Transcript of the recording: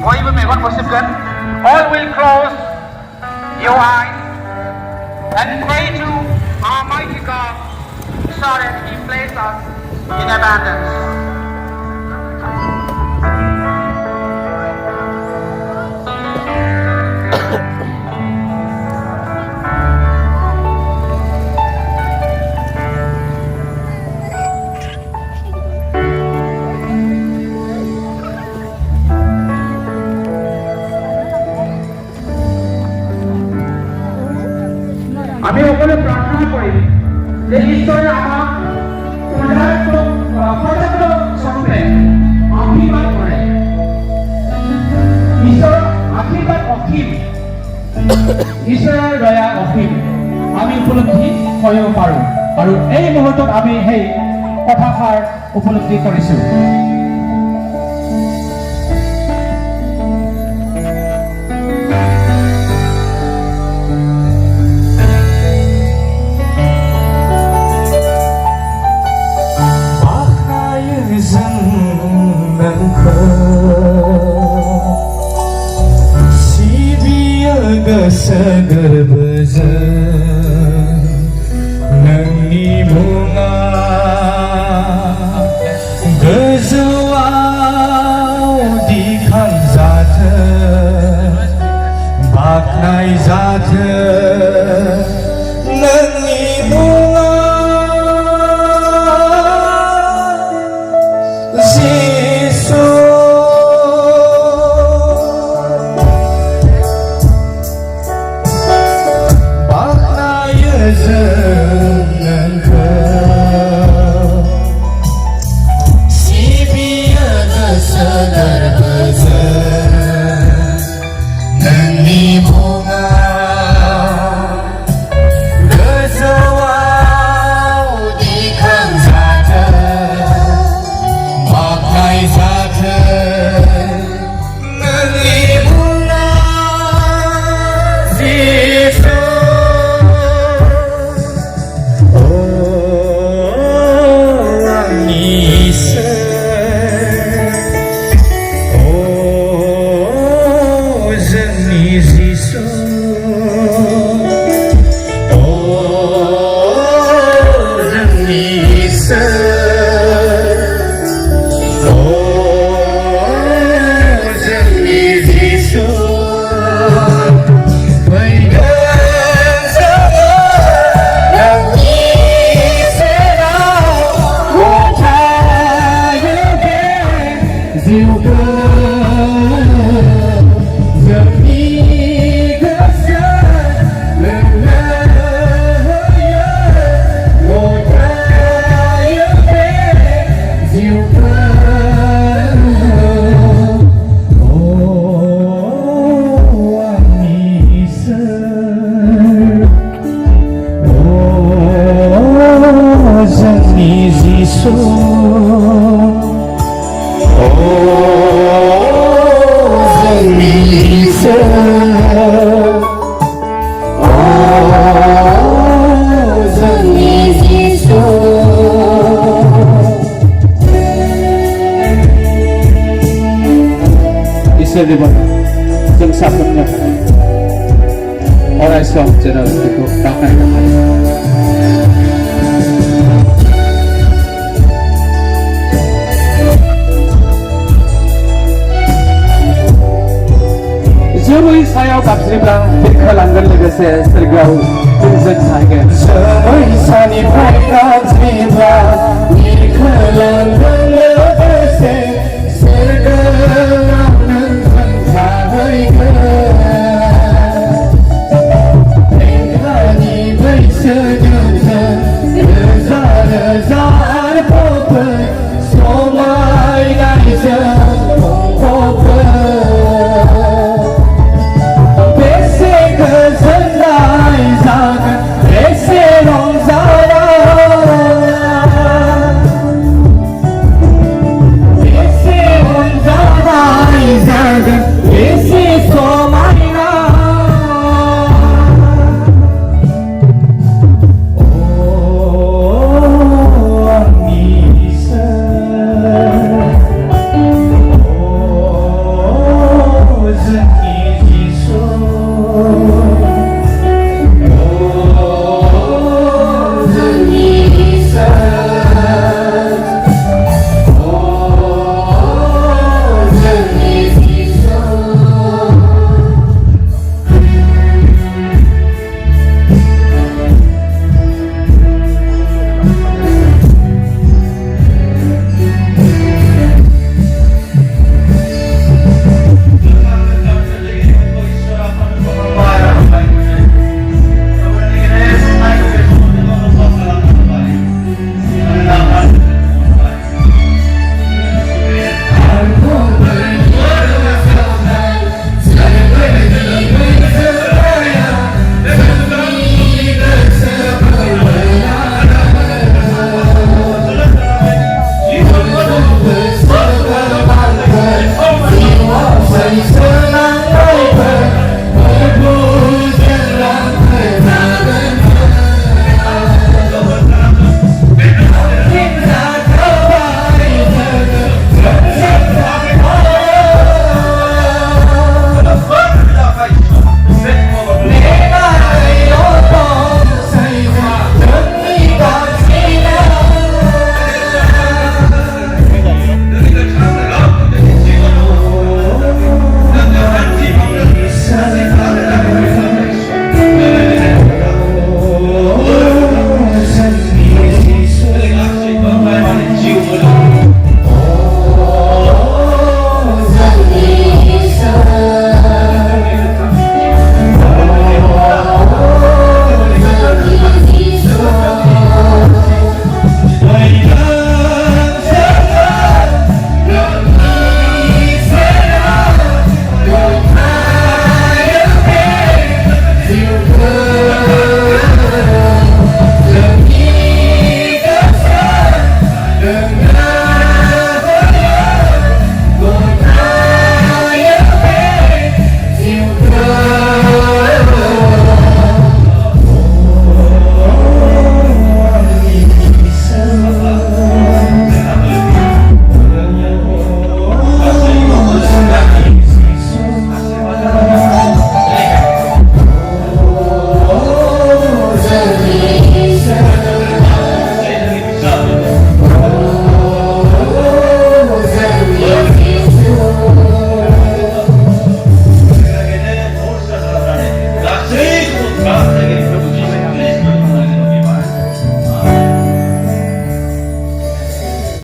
बयबो Megan बोसेबगोन. All will close your eyes and pray to Almighty God so that He place us in abundance. আমি সকলে প্রার্থনা করি যে ঈশ্বরে আমাক পর্যাপ্ত স্বরূপে আশীর্বাদ কৰে. ঈশ্বৰৰ আশীৰ্বাদ অসীম, ঈশ্বৰৰ দয়া অসীম আমি উপলব্ধি কৰিব পাৰোঁ. আৰু এই মুহূৰ্তত আমি সেই কথাষাৰ উপলব্ধি কৰিছোঁ. Segar bezan nangni bunga gezuau di kan zate baknai zate nangni bunga जों साफ्रोमनो अराय सम जेराव बेखौ बाख्नायनो हायो. जोमै सायाव गाबज्रिब्ला बिरखांलांगोन लोगोसे सोरगोआव गोजोन थागोन. जोमै सानिफ्राय गाबज्रिब्ला बिरखांलांगोन